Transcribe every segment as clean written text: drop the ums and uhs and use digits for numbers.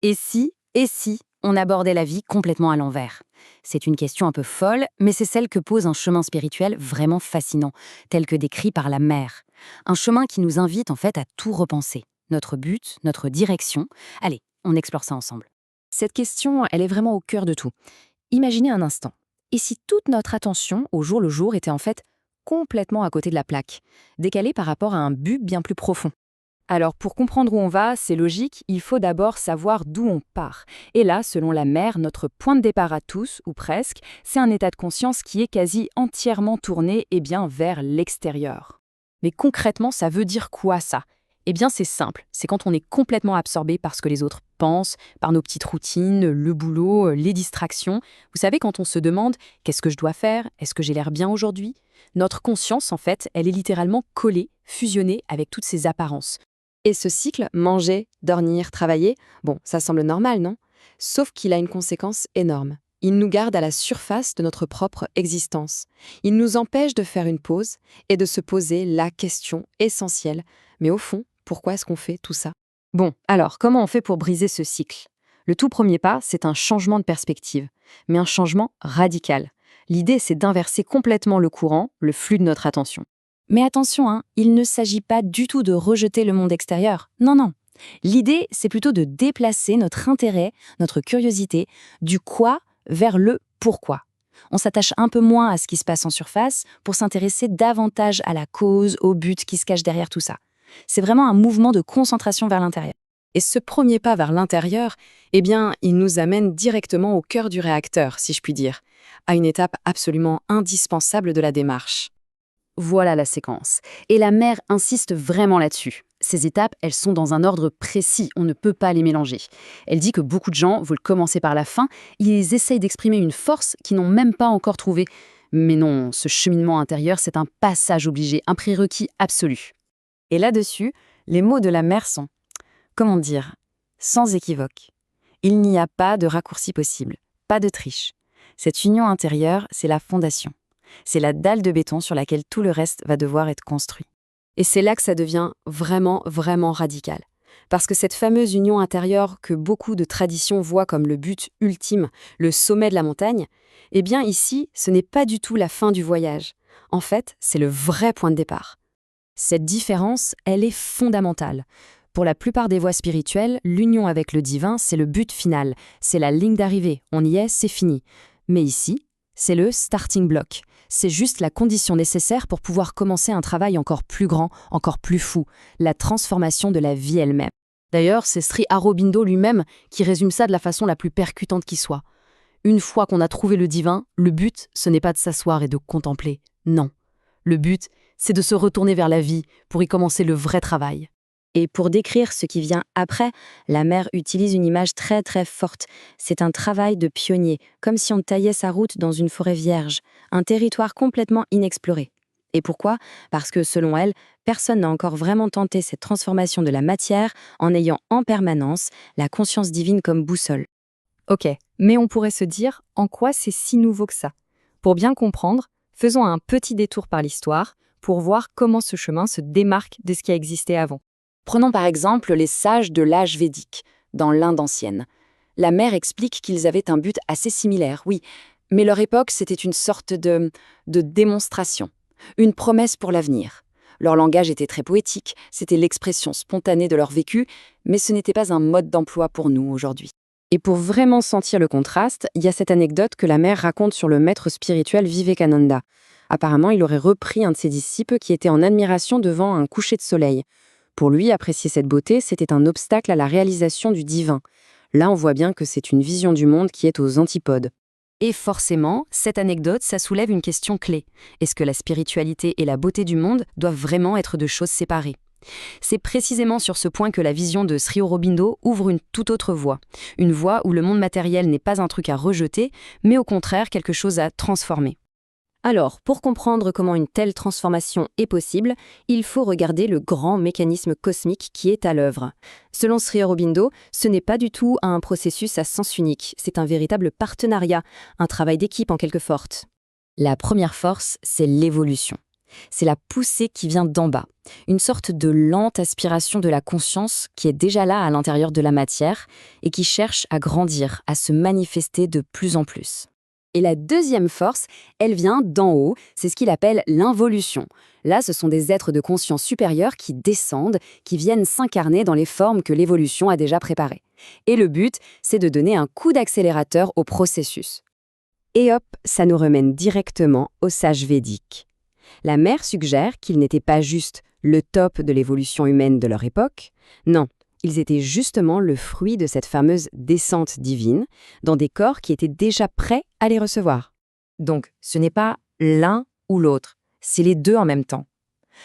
Et si on abordait la vie complètement à l'envers? C'est une question un peu folle, mais c'est celle que pose un chemin spirituel vraiment fascinant, tel que décrit par la mère. Un chemin qui nous invite en fait à tout repenser. Notre but, notre direction. Allez, on explore ça ensemble. Cette question, elle est vraiment au cœur de tout. Imaginez un instant. Et si toute notre attention, au jour le jour, était en fait complètement à côté de la plaque, décalée par rapport à un but bien plus profond? Alors, pour comprendre où on va, c'est logique, il faut d'abord savoir d'où on part. Et là, selon la mère, notre point de départ à tous, ou presque, c'est un état de conscience qui est quasi entièrement tourné vers l'extérieur. Mais concrètement, ça veut dire quoi ça? Eh bien, c'est simple, c'est quand on est complètement absorbé par ce que les autres pensent, par nos petites routines, le boulot, les distractions. Vous savez, quand on se demande qu'est-ce que je dois faire? Est-ce que j'ai l'air bien aujourd'hui? Notre conscience, en fait, elle est littéralement collée, fusionnée avec toutes ces apparences. Et ce cycle, manger, dormir, travailler, bon, ça semble normal, non? Sauf qu'il a une conséquence énorme. Il nous garde à la surface de notre propre existence. Il nous empêche de faire une pause et de se poser la question essentielle. Mais au fond, pourquoi est-ce qu'on fait tout ça? Bon, alors, comment on fait pour briser ce cycle? Le tout premier pas, c'est un changement de perspective, mais un changement radical. L'idée, c'est d'inverser complètement le courant, le flux de notre attention. Mais attention, il ne s'agit pas du tout de rejeter le monde extérieur. Non, non. L'idée, c'est plutôt de déplacer notre intérêt, notre curiosité, du quoi vers le pourquoi. On s'attache un peu moins à ce qui se passe en surface pour s'intéresser davantage à la cause, au but qui se cache derrière tout ça. C'est vraiment un mouvement de concentration vers l'intérieur. Et ce premier pas vers l'intérieur, eh bien, il nous amène directement au cœur du réacteur, si je puis dire, à une étape absolument indispensable de la démarche. Voilà la séquence. Et la mère insiste vraiment là-dessus. Ces étapes, elles sont dans un ordre précis, on ne peut pas les mélanger. Elle dit que beaucoup de gens veulent commencer par la fin, ils essayent d'exprimer une force qu'ils n'ont même pas encore trouvée. Mais non, ce cheminement intérieur, c'est un passage obligé, un prérequis absolu. Et là-dessus, les mots de la mère sont, comment dire, sans équivoque. Il n'y a pas de raccourci possible, pas de triche. Cette union intérieure, c'est la fondation. C'est la dalle de béton sur laquelle tout le reste va devoir être construit. Et c'est là que ça devient vraiment, vraiment radical. Parce que cette fameuse union intérieure que beaucoup de traditions voient comme le but ultime, le sommet de la montagne, eh bien ici, ce n'est pas du tout la fin du voyage. En fait, c'est le vrai point de départ. Cette différence, elle est fondamentale. Pour la plupart des voies spirituelles, l'union avec le divin, c'est le but final, c'est la ligne d'arrivée, on y est, c'est fini. Mais ici, c'est le starting block. C'est juste la condition nécessaire pour pouvoir commencer un travail encore plus grand, encore plus fou, la transformation de la vie elle-même. D'ailleurs, c'est Sri Aurobindo lui-même qui résume ça de la façon la plus percutante qui soit. Une fois qu'on a trouvé le divin, le but, ce n'est pas de s'asseoir et de contempler. Non. Le but, c'est de se retourner vers la vie pour y commencer le vrai travail. Et pour décrire ce qui vient après, la mère utilise une image très très forte. C'est un travail de pionnier, comme si on taillait sa route dans une forêt vierge, un territoire complètement inexploré. Et pourquoi? Parce que selon elle, personne n'a encore vraiment tenté cette transformation de la matière en ayant en permanence la conscience divine comme boussole. Ok, mais on pourrait se dire en quoi c'est si nouveau que ça? Pour bien comprendre, faisons un petit détour par l'histoire pour voir comment ce chemin se démarque de ce qui a existé avant. Prenons par exemple les sages de l'âge védique, dans l'Inde ancienne. La mère explique qu'ils avaient un but assez similaire, oui, mais leur époque, c'était une sorte de démonstration, une promesse pour l'avenir. Leur langage était très poétique, c'était l'expression spontanée de leur vécu, mais ce n'était pas un mode d'emploi pour nous aujourd'hui. Et pour vraiment sentir le contraste, il y a cette anecdote que la mère raconte sur le maître spirituel Vivekananda. Apparemment, il aurait repris un de ses disciples qui était en admiration devant un coucher de soleil. Pour lui, apprécier cette beauté, c'était un obstacle à la réalisation du divin. Là, on voit bien que c'est une vision du monde qui est aux antipodes. Et forcément, cette anecdote, ça soulève une question clé. Est-ce que la spiritualité et la beauté du monde doivent vraiment être deux choses séparées? C'est précisément sur ce point que la vision de Sri Aurobindo ouvre une toute autre voie. Une voie où le monde matériel n'est pas un truc à rejeter, mais au contraire quelque chose à transformer. Alors, pour comprendre comment une telle transformation est possible, il faut regarder le grand mécanisme cosmique qui est à l'œuvre. Selon Sri Aurobindo, ce n'est pas du tout un processus à sens unique, c'est un véritable partenariat, un travail d'équipe en quelque sorte. La première force, c'est l'évolution. C'est la poussée qui vient d'en bas, une sorte de lente aspiration de la conscience qui est déjà là à l'intérieur de la matière et qui cherche à grandir, à se manifester de plus en plus. Et la deuxième force, elle vient d'en haut, c'est ce qu'il appelle l'involution. Là, ce sont des êtres de conscience supérieure qui descendent, qui viennent s'incarner dans les formes que l'évolution a déjà préparées. Et le but, c'est de donner un coup d'accélérateur au processus. Et hop, ça nous remène directement aux sages védiques. La mère suggère qu'ils n'étaient pas juste le top de l'évolution humaine de leur époque, non, ils étaient justement le fruit de cette fameuse descente divine, dans des corps qui étaient déjà prêts à les recevoir. Donc, ce n'est pas l'un ou l'autre, c'est les deux en même temps.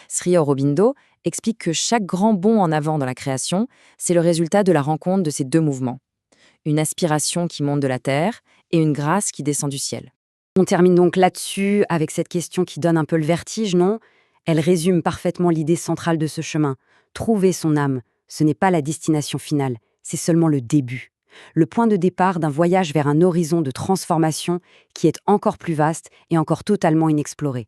Sri Aurobindo explique que chaque grand bond en avant dans la création, c'est le résultat de la rencontre de ces deux mouvements. Une aspiration qui monte de la terre et une grâce qui descend du ciel. On termine donc là-dessus avec cette question qui donne un peu le vertige, non? Elle résume parfaitement l'idée centrale de ce chemin. Trouver son âme, ce n'est pas la destination finale, c'est seulement le début. Le point de départ d'un voyage vers un horizon de transformation qui est encore plus vaste et encore totalement inexploré.